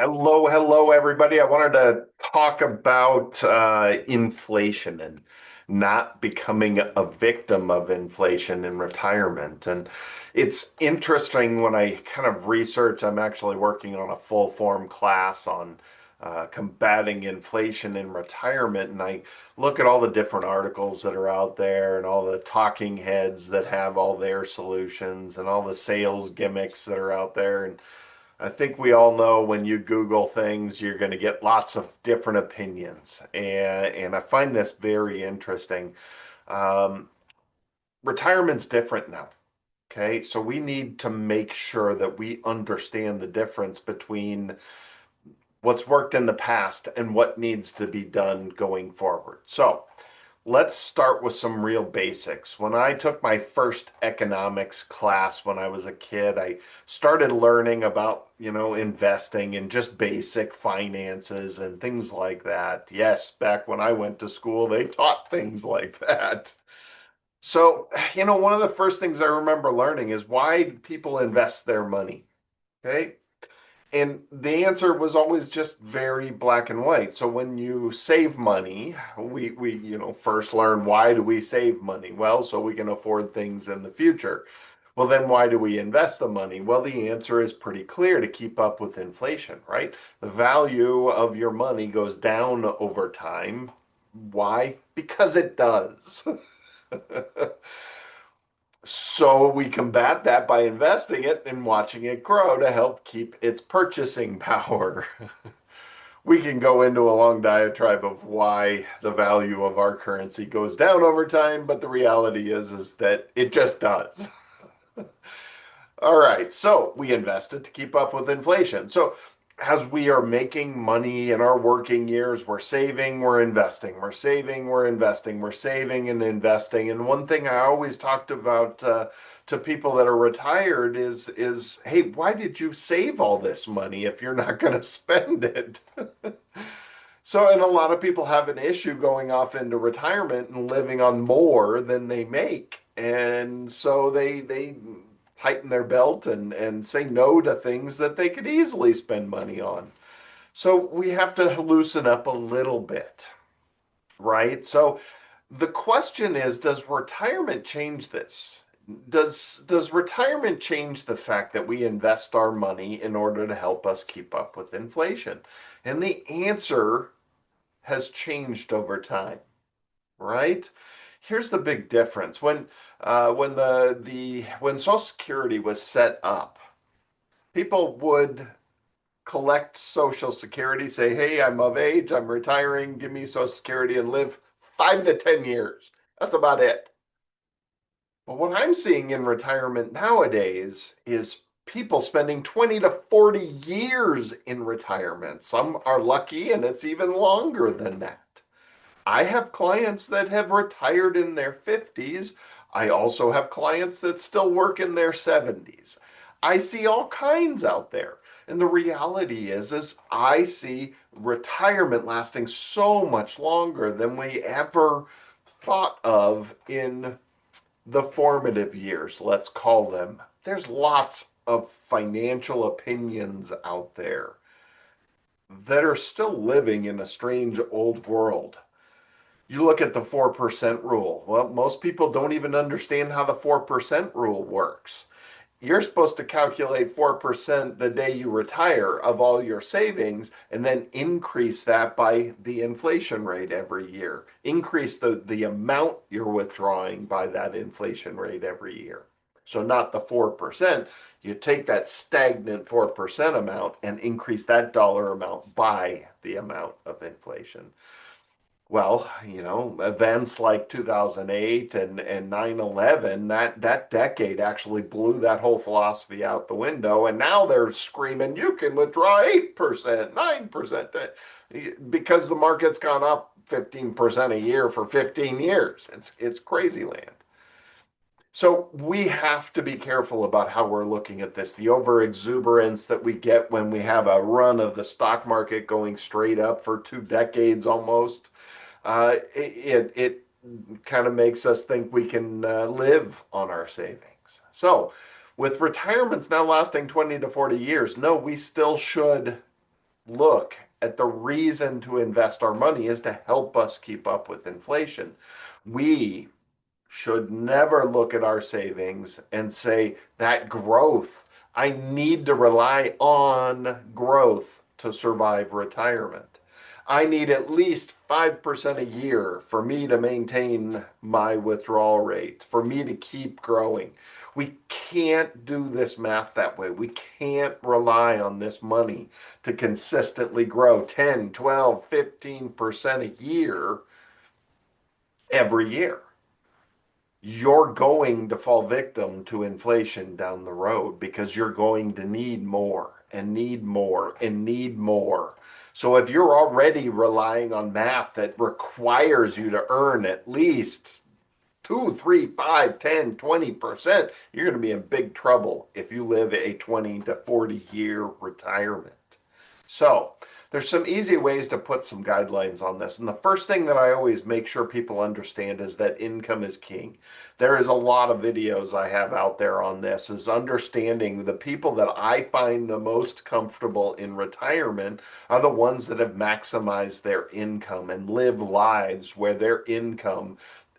Hello, everybody. I wanted to talk about inflation and not becoming a victim of inflation in retirement. And it's interesting when I kind of research, I'm actually working on a full form class on combating inflation in retirement. And I look at all the different articles that are out there and all the talking heads that have all their solutions and all the sales gimmicks that are out there. And I think we all know when you Google things, you're going to get lots of different opinions. And I find this very interesting. Um, Retirement's different now. Okay. So we need to make sure that we understand the difference between what's worked in the past and what needs to be done going forward. So let's start with some real basics. When I took my first economics class when I was a kid, I started learning about, investing and just basic finances and things like that. Yes, back when I went to school, they taught things like that. So, one of the first things I remember learning is why people invest their money. Okay. And the answer was always just very black and white. So when you save money, we first learn why do we save money? Well, so we can afford things in the future. Well, then why do we invest the money? Well, the answer is pretty clear to keep up with inflation, right? The value of your money goes down over time. Why? Because it does. So we combat that by investing it and watching it grow to help keep its purchasing power. We can go into a long diatribe of why the value of our currency goes down over time, but the reality is that it just does. All right, so we invested to keep up with inflation. So as we are making money in our working years, we're saving, we're investing, we're saving, we're investing, we're saving and investing. And one thing I always talked about to people that are retired is, hey, why did you save all this money if you're not going to spend it? So, and a lot of people have an issue going off into retirement and living on more than they make. And so they tighten their belt and say no to things that they could easily spend money on. So we have to loosen up a little bit, right? So the question is, does retirement change this? Does retirement change the fact that we invest our money in order to help us keep up with inflation? And the answer has changed over time, right? Here's the big difference. When Social Security was set up, people would collect Social Security, say, "Hey, I'm of age, I'm retiring, give me Social Security," and live 5 to 10 years. That's about it. But what I'm seeing in retirement nowadays is people spending 20 to 40 years in retirement. Some are lucky, and it's even longer than that. I have clients that have retired in their 50s. I also have clients that still work in their 70s. I see all kinds out there. And the reality is I see retirement lasting so much longer than we ever thought of in the formative years, let's call them. There's lots of financial opinions out there that are still living in a strange old world. You look at the 4% rule. Well, most people don't even understand how the 4% rule works. You're supposed to calculate 4% the day you retire of all your savings and then increase that by the inflation rate every year. Increase the amount you're withdrawing by that inflation rate every year. So, not the 4%. You take that stagnant 4% amount and increase that dollar amount by the amount of inflation. Well, events like 2008 and 9/11, that decade actually blew that whole philosophy out the window. And now they're screaming, you can withdraw 8%, 9%, because the market's gone up 15% a year for 15 years. It's crazy land. So we have to be careful about how we're looking at this. The over exuberance that we get when we have a run of the stock market going straight up for 2 decades almost, it kind of makes us think we can live on our savings. So with retirements now lasting 20 to 40 years, no, we still should look at the reason to invest our money is to help us keep up with inflation. We should never look at our savings and say that growth, I need to rely on growth to survive retirement. I need at least 5% a year for me to maintain my withdrawal rate, for me to keep growing. We can't do this math that way. We can't rely on this money to consistently grow 10, 12, 15% a year every year. You're going to fall victim to inflation down the road because you're going to need more and need more and need more. So if you're already relying on math that requires you to earn at least 2, 3, 5, 10, 20%, you're going to be in big trouble if you live a 20 to 40 year retirement. So there's some easy ways to put some guidelines on this. And the first thing that I always make sure people understand is that income is king. There is a lot of videos I have out there on this, is understanding the people that I find the most comfortable in retirement are the ones that have maximized their income and live lives where their income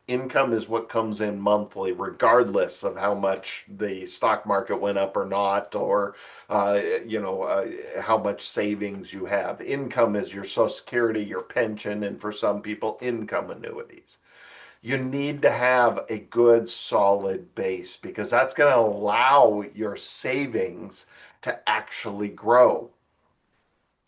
is what comes in monthly, regardless of how much the stock market went up or not, or how much savings you have. Income is your Social Security, your pension, and for some people, income annuities. You need to have a good, solid base because that's going to allow your savings to actually grow.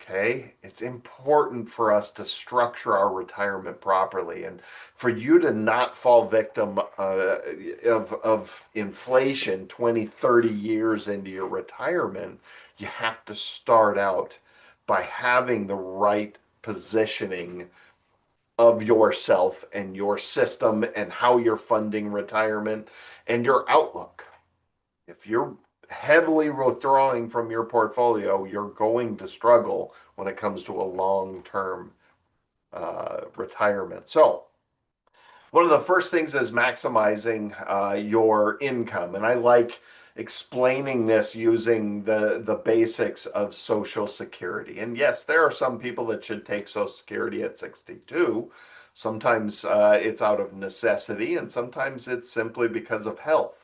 Okay, it's important for us to structure our retirement properly and for you to not fall victim of inflation 20, 30 years into your retirement. You have to start out by having the right positioning of yourself and your system and how you're funding retirement and your outlook. If you're heavily withdrawing from your portfolio, you're going to struggle when it comes to a long-term retirement. So one of the first things is maximizing your income. And I like explaining this using the basics of Social Security. And yes, there are some people that should take Social Security at 62. Sometimes it's out of necessity, and sometimes it's simply because of health.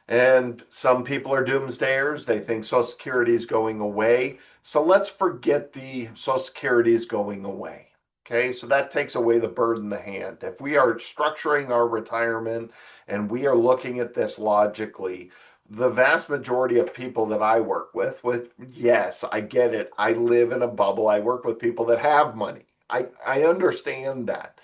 And some people are doomsdayers. They think Social Security is going away. So let's forget the Social Security is going away. Okay, so that takes away the bird in the hand. If we are structuring our retirement and we are looking at this logically, the vast majority of people that I work with, yes, I get it. I live in a bubble. I work with people that have money. I understand that.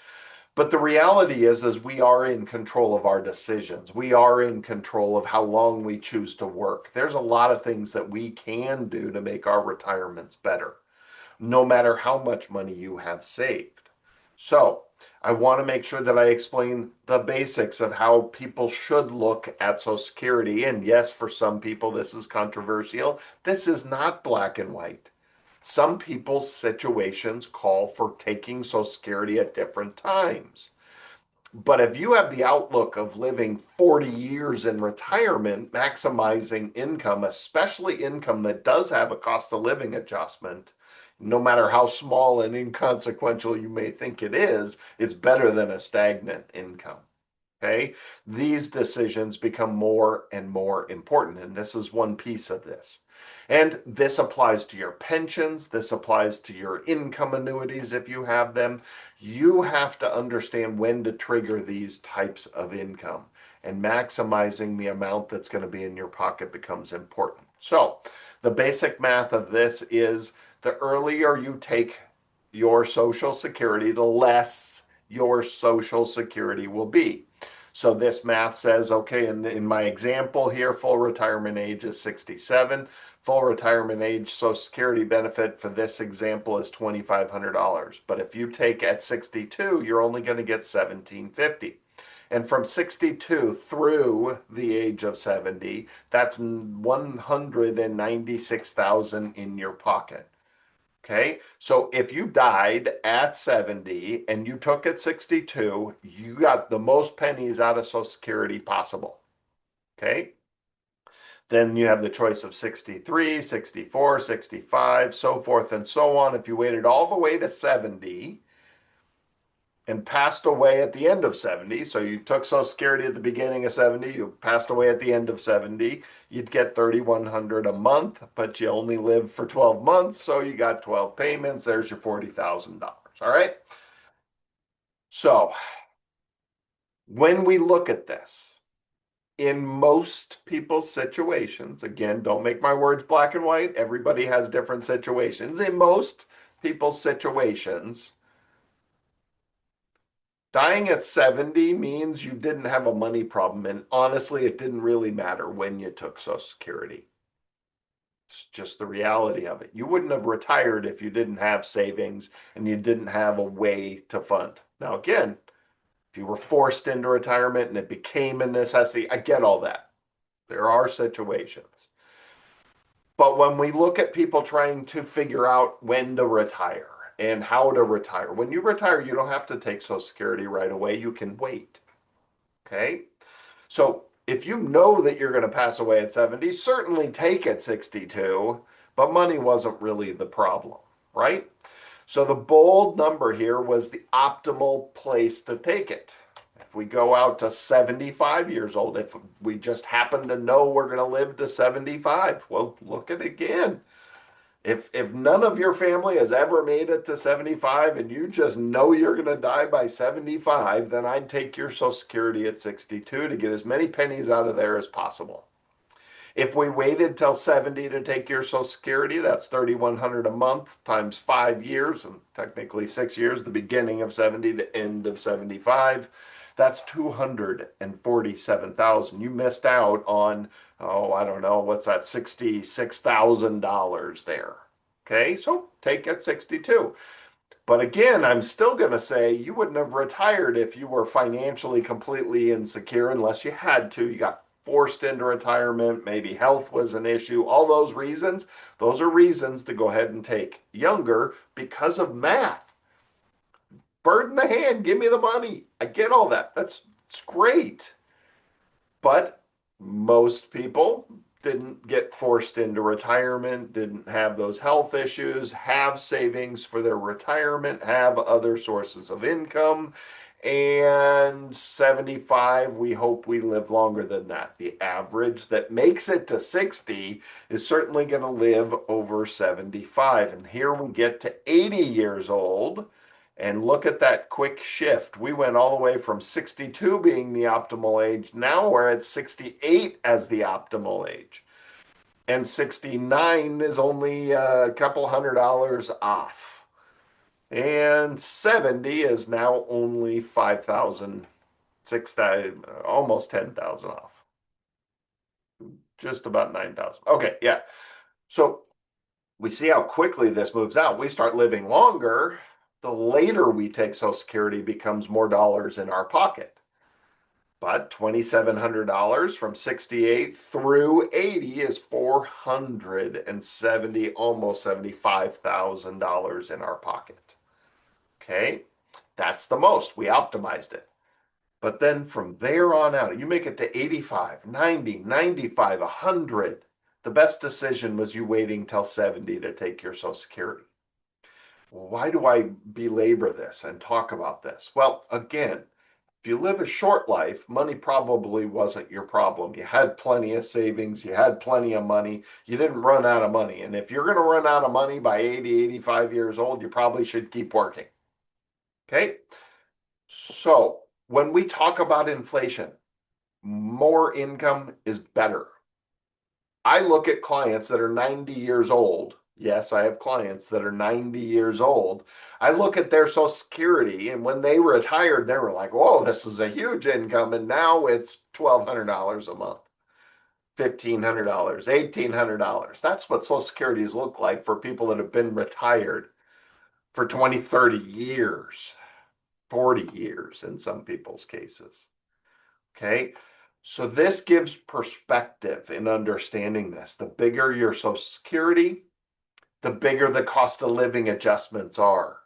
But the reality is we are in control of our decisions. We are in control of how long we choose to work. There's a lot of things that we can do to make our retirements better, no matter how much money you have saved. So I want to make sure that I explain the basics of how people should look at Social Security. And yes, for some people, this is controversial. This is not black and white. Some people's situations call for taking Social Security at different times. But if you have the outlook of living 40 years in retirement, maximizing income, especially income that does have a cost of living adjustment, no matter how small and inconsequential you may think it is, it's better than a stagnant income. Okay, these decisions become more and more important, and this is one piece of this. And this applies to your pensions, this applies to your income annuities if you have them. You have to understand when to trigger these types of income, and maximizing the amount that's going to be in your pocket becomes important. So the basic math of this is the earlier you take your Social Security, the less your Social Security will be. So this math says, okay, in my example here, full retirement age is 67. Full retirement age Social Security benefit for this example is $2,500. But if you take at 62, you're only going to get $1,750. And from 62 through the age of 70, that's $196,000 in your pocket. Okay, so if you died at 70 and you took at 62, you got the most pennies out of Social Security possible. Okay, Then you have the choice of 63, 64, 65, so forth and so on. If you waited all the way to 70 and passed away at the end of 70, so you took Social Security at the beginning of 70, you passed away at the end of 70, you'd get $3,100 a month, but you only lived for 12 months, so you got 12 payments. There's your $40,000. All right. So when we look at this, in most people's situations, again, don't make my words black and white. Everybody has different situations. In most people's situations, dying at 70 means you didn't have a money problem. And honestly, it didn't really matter when you took Social Security. It's just the reality of it. You wouldn't have retired if you didn't have savings and you didn't have a way to fund. Now, again, if you were forced into retirement and it became a necessity, I get all that. There are situations. But when we look at people trying to figure out when to retire and how to retire, when you retire, you don't have to take Social Security right away. You can wait. Okay. So if you know that you're going to pass away at 70, certainly take at 62, but money wasn't really the problem, right? So the bold number here was the optimal place to take it. If we go out to 75 years old, if we just happen to know we're going to live to 75, well, look at it again. If none of your family has ever made it to 75 and you just know you're going to die by 75, then I'd take your Social Security at 62 to get as many pennies out of there as possible. If we waited till 70 to take your Social Security, that's $3,100 a month times 5 years, and technically 6 years, the beginning of 70, the end of 75. That's $247,000. You missed out on, oh, I don't know, what's that, $66,000 there. Okay, so take at 62. But again, I'm still going to say you wouldn't have retired if you were financially completely insecure unless you had to. You got forced into retirement, maybe health was an issue, all those reasons. Those are reasons to go ahead and take younger because of math. Bird in the hand, give me the money. I get all that. It's great. But most people didn't get forced into retirement, didn't have those health issues, have savings for their retirement, have other sources of income. And 75, we hope we live longer than that. The average that makes it to 60 is certainly going to live over 75. And here we get to 80 years old. And look at that quick shift. We went all the way from 62 being the optimal age. Now we're at 68 as the optimal age. And 69 is only a couple $100 off. And 70 is now only 5,000, 6,000, almost 10,000 off. Just about 9,000. Okay, yeah. So we see how quickly this moves out. We start living longer. The later we take Social Security becomes more dollars in our pocket. But $2,700 from 68 through 80 is 470, almost $75,000 in our pocket. Okay, that's the most. We optimized it. But then from there on out, you make it to 85, 90, 95, 100. The best decision was you waiting till 70 to take your Social Security. Why do I belabor this and talk about this? Well, again, if you live a short life, money probably wasn't your problem. You had plenty of savings, you had plenty of money, you didn't run out of money. And if you're going to run out of money by 80, 85 years old, you probably should keep working. Okay? So when we talk about inflation, more income is better. I look at clients that are 90 years old. Yes, I have clients that are 90 years old. I look at their Social Security, and when they retired, they were like, whoa, this is a huge income. And now it's $1,200 a month, $1,500, $1,800. That's what Social Securities look like for people that have been retired for 20, 30 years, 40 years in some people's cases. Okay. So this gives perspective in understanding this. The bigger your Social Security, the bigger the cost of living adjustments are.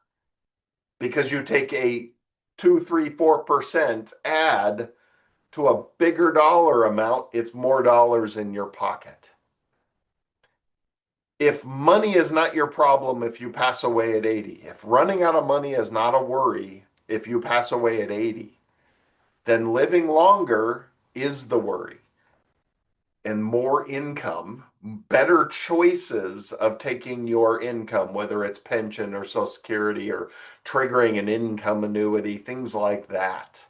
Because you take a 2, 3, 4% add to a bigger dollar amount, it's more dollars in your pocket. If money is not your problem if you pass away at 80, if running out of money is not a worry if you pass away at 80, then living longer is the worry. And more income, better choices of taking your income, whether it's pension or Social Security or triggering an income annuity, things like that.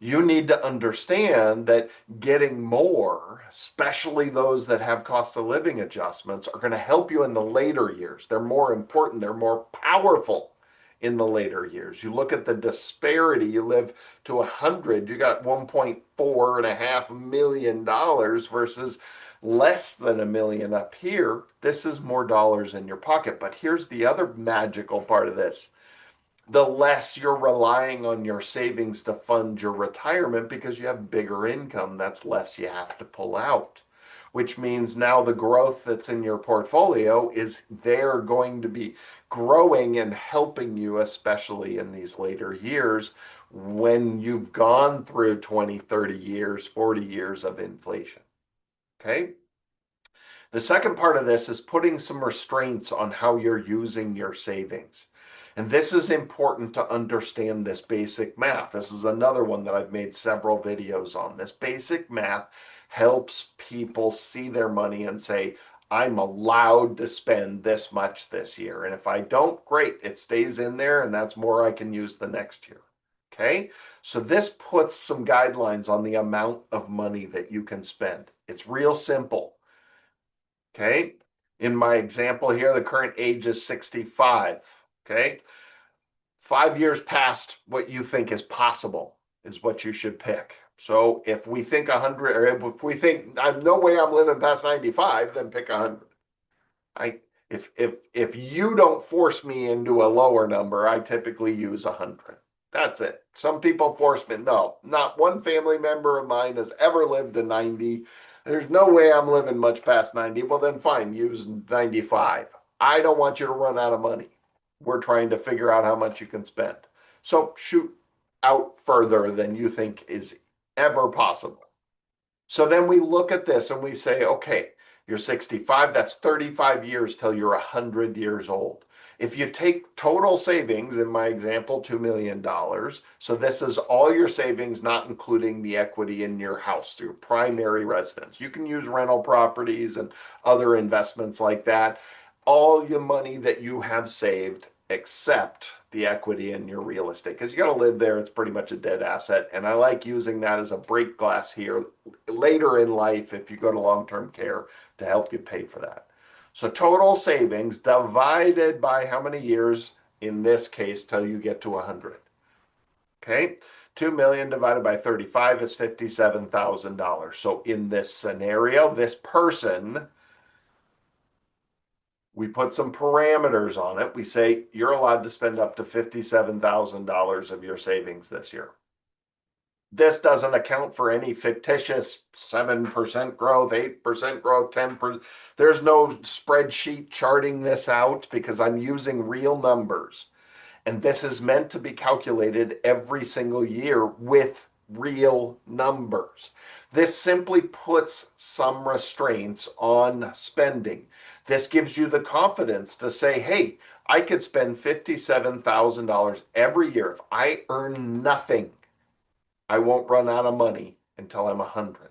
You need to understand that getting more, especially those that have cost of living adjustments, are going to help you in the later years. They're more important, they're more powerful in the later years. You look at the disparity, you live to 100, you got $1.4 million versus less than $1 million up here. This is more dollars in your pocket. But here's the other magical part of this. The less you're relying on your savings to fund your retirement because you have bigger income, that's less you have to pull out, which means now the growth that's in your portfolio is they're going to be growing and helping you, especially in these later years when you've gone through 20, 30 years, 40 years of inflation. Okay? The second part of this is putting some restraints on how you're using your savings. And this is important to understand this basic math. This is another one that I've made several videos on. This basic math helps people see their money and say, I'm allowed to spend this much this year. And if I don't, great, it stays in there and that's more I can use the next year. Okay, so this puts some guidelines on the amount of money that you can spend. It's real simple. Okay, in my example here, the current age is 65. Okay, 5 years past what you think is possible is what you should pick. So if we think 100, or if we think I'm no way I'm living past 95, then pick 100. If you don't force me into a lower number, I typically use 100. That's it. Some people force me. No, not one family member of mine has ever lived to 90. There's no way I'm living much past 90. Well, then fine, use 95. I don't want you to run out of money. We're trying to figure out how much you can spend. So shoot out further than you think is ever possible. So then we look at this and we say, okay, you're 65, that's 35 years till you're 100 years old. If you take total savings, in my example, $2 million, so this is all your savings, not including the equity in your house, your primary residence. You can use rental properties and other investments like that. All your money that you have saved except the equity in your real estate, because you got to live there. It's pretty much a dead asset. And I like using that as a break glass here later in life if you go to long-term care to help you pay for that. So total savings divided by how many years, in this case, till you get to 100. Okay, 2 million divided by 35 is $57,000. So in this scenario, this person, we put some parameters on it. We say you're allowed to spend up to $57,000 of your savings this year. This doesn't account for any fictitious 7% growth, 8% growth, 10%. There's no spreadsheet charting this out because I'm using real numbers. And this is meant to be calculated every single year with real numbers. This simply puts some restraints on spending. This gives you the confidence to say, hey, I could spend $57,000 every year. If I earn nothing, I won't run out of money until I'm 100.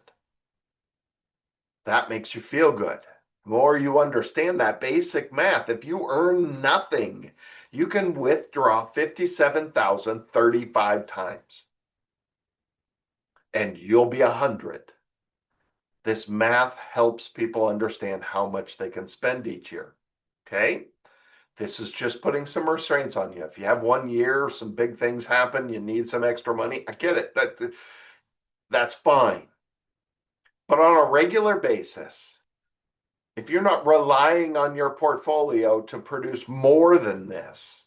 That makes you feel good. The more you understand that basic math, if you earn nothing, you can withdraw 57,035 times and you'll be 100. This math helps people understand how much they can spend each year. Okay? This is just putting some restraints on you. If you have 1 year, some big things happen, you need some extra money, I get it. That's fine. But on a regular basis, if you're not relying on your portfolio to produce more than this,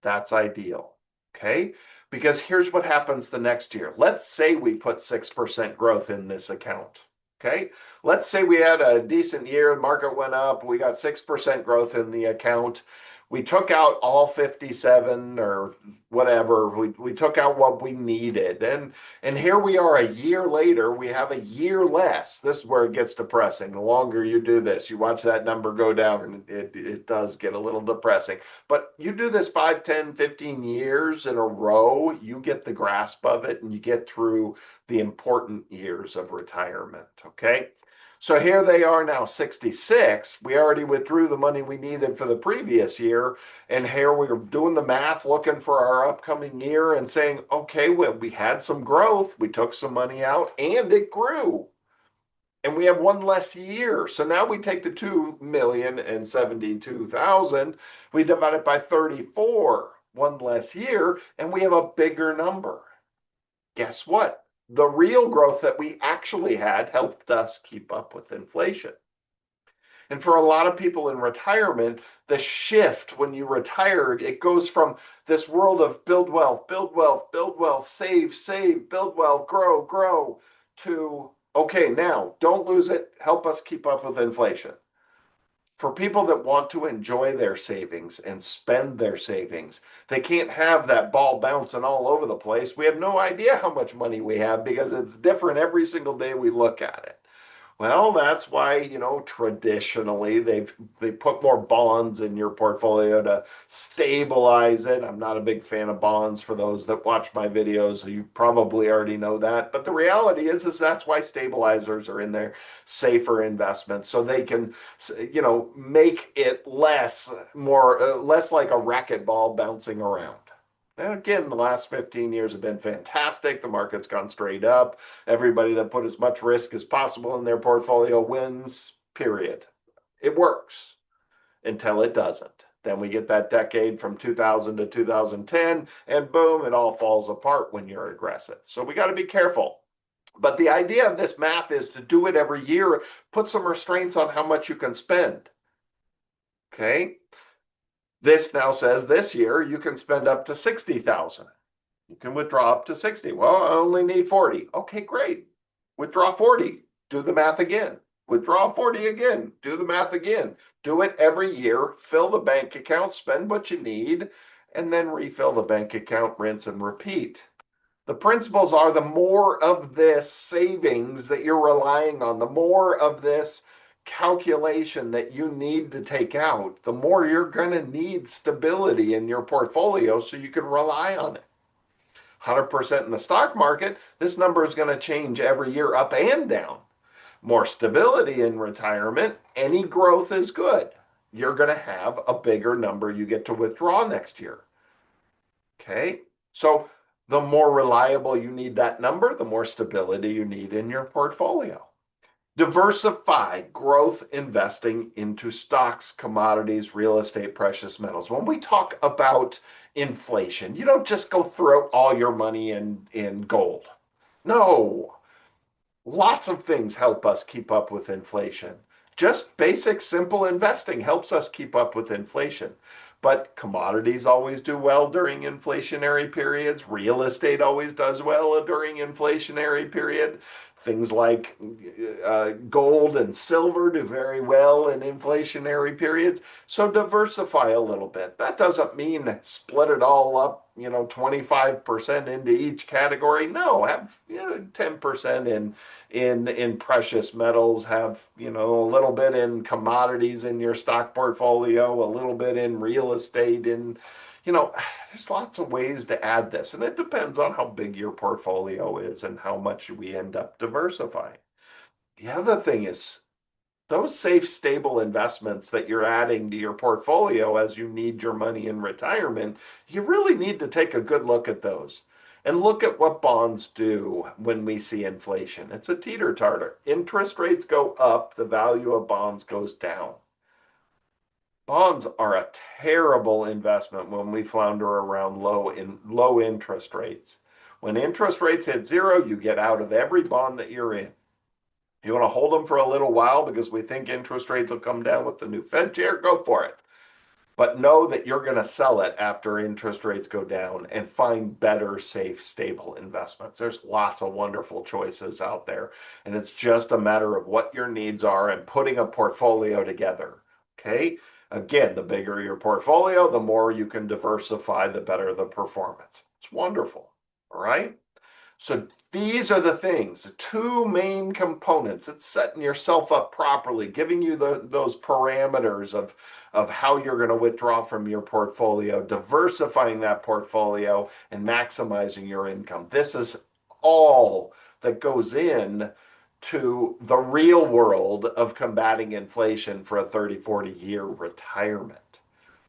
that's ideal. Okay? Because here's what happens the next year. Let's say we put 6% growth in this account. Okay, let's say we had a decent year, the market went up, we got 6% growth in the account. We took out all 57 or whatever. We took out what we needed. And here we are a year later, we have a year less. This is where it gets depressing. The longer you do this, you watch that number go down and it does get a little depressing. But you do this 5, 10, 15 years in a row, you get the grasp of it and you get through the important years of retirement, okay? So here they are now, 66. We already withdrew the money we needed for the previous year. And here we're doing the math, looking for our upcoming year and saying, okay, well, we had some growth. We took some money out and it grew. And we have one less year. So now we take the 2,072,000, we divide it by 34, one less year, and we have a bigger number. Guess what? The real growth that we actually had helped us keep up with inflation. And for a lot of people in retirement, the shift when you retired, it goes from this world of build wealth, build wealth, build wealth, save, save, build wealth, grow, grow, to, okay, now don't lose it, help us keep up with inflation. For people that want to enjoy their savings and spend their savings, they can't have that ball bouncing all over the place. We have no idea how much money we have because it's different every single day we look at it. Well, that's why, traditionally they put more bonds in your portfolio to stabilize it. I'm not a big fan of bonds for those that watch my videos. You probably already know that. But the reality is that's why stabilizers are in there, safer investments, so they can, make it less like a racquetball bouncing around. And again, the last 15 years have been fantastic. The market's gone straight up. Everybody that put as much risk as possible in their portfolio wins, period. It works until it doesn't. Then we get that decade from 2000 to 2010, and boom, it all falls apart when you're aggressive. So we got to be careful. But the idea of this math is to do it every year, put some restraints on how much you can spend. Okay? This now says this year you can spend up to 60,000. You can withdraw up to 60. Well, I only need 40. Okay, great. Withdraw 40. Do the math again. Withdraw 40 again. Do the math again. Do it every year. Fill the bank account, spend what you need, and then refill the bank account, rinse and repeat. The principles are the more of this savings that you're relying on, the more of this calculation that you need to take out, the more you're going to need stability in your portfolio so you can rely on it. 100% in the stock market, this number is going to change every year up and down. More stability in retirement, any growth is good. You're going to have a bigger number you get to withdraw next year. Okay, so the more reliable you need that number, the more stability you need in your portfolio. Diversify growth investing into stocks, commodities, real estate, precious metals. When we talk about inflation, you don't just go throw all your money in gold. No, lots of things help us keep up with inflation. Just basic, simple investing helps us keep up with inflation. But commodities always do well during inflationary periods. Real estate always does well during inflationary period. Things like gold and silver do very well in inflationary periods. So diversify a little bit. That doesn't mean split it all up, 25% into each category. No, have 10% in precious metals, have a little bit in commodities in your stock portfolio, a little bit in real estate, there's lots of ways to add this, and it depends on how big your portfolio is and how much we end up diversifying. The other thing is those safe, stable investments that you're adding to your portfolio as you need your money in retirement, you really need to take a good look at those and look at what bonds do when we see inflation. It's a teeter-totter. Interest rates go up, the value of bonds goes down. Bonds are a terrible investment when we flounder around low interest rates. When interest rates hit zero, you get out of every bond that you're in. You want to hold them for a little while because we think interest rates will come down with the new Fed chair, go for it. But know that you're going to sell it after interest rates go down and find better, safe, stable investments. There's lots of wonderful choices out there, and it's just a matter of what your needs are and putting a portfolio together. Okay. Again, the bigger your portfolio, the more you can diversify, the better the performance. It's wonderful. All right. So these are the things, the two main components. It's setting yourself up properly, giving you those parameters of how you're going to withdraw from your portfolio, diversifying that portfolio, and maximizing your income. This is all that goes in to the real world of combating inflation for a 30, 40-year retirement.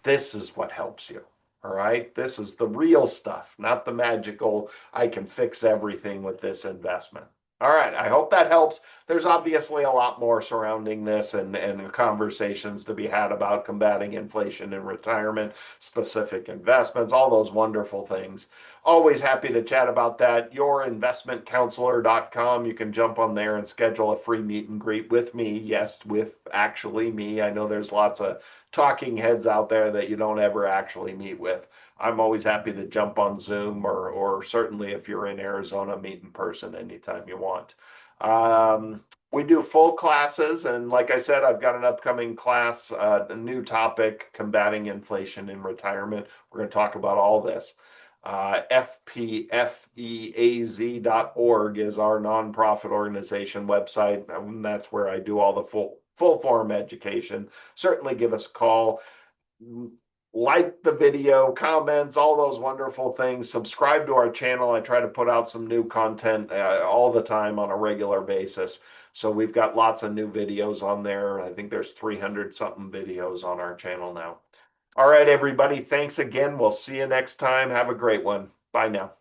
This is what helps you. All right. This is the real stuff, not the magical, I can fix everything with this investment. All right. I hope that helps. There's obviously a lot more surrounding this and conversations to be had about combating inflation in retirement, specific investments, all those wonderful things. Always happy to chat about that. Yourinvestmentcounselor.com. You can jump on there and schedule a free meet and greet with me. Yes, with actually me. I know there's lots of talking heads out there that you don't ever actually meet with. I'm always happy to jump on Zoom or certainly if you're in Arizona, meet in person anytime you want. We do full classes, and like I said, I've got an upcoming class, a new topic, combating inflation in retirement. We're going to talk about all this. FPFEAZ.org is our nonprofit organization website. And that's where I do all the full form education. Certainly give us a call. Like the video, comments, all those wonderful things. Subscribe to our channel. I try to put out some new content all the time on a regular basis. So we've got lots of new videos on there. I think there's 300 something videos on our channel now. All right, everybody. Thanks again. We'll see you next time. Have a great one. Bye now.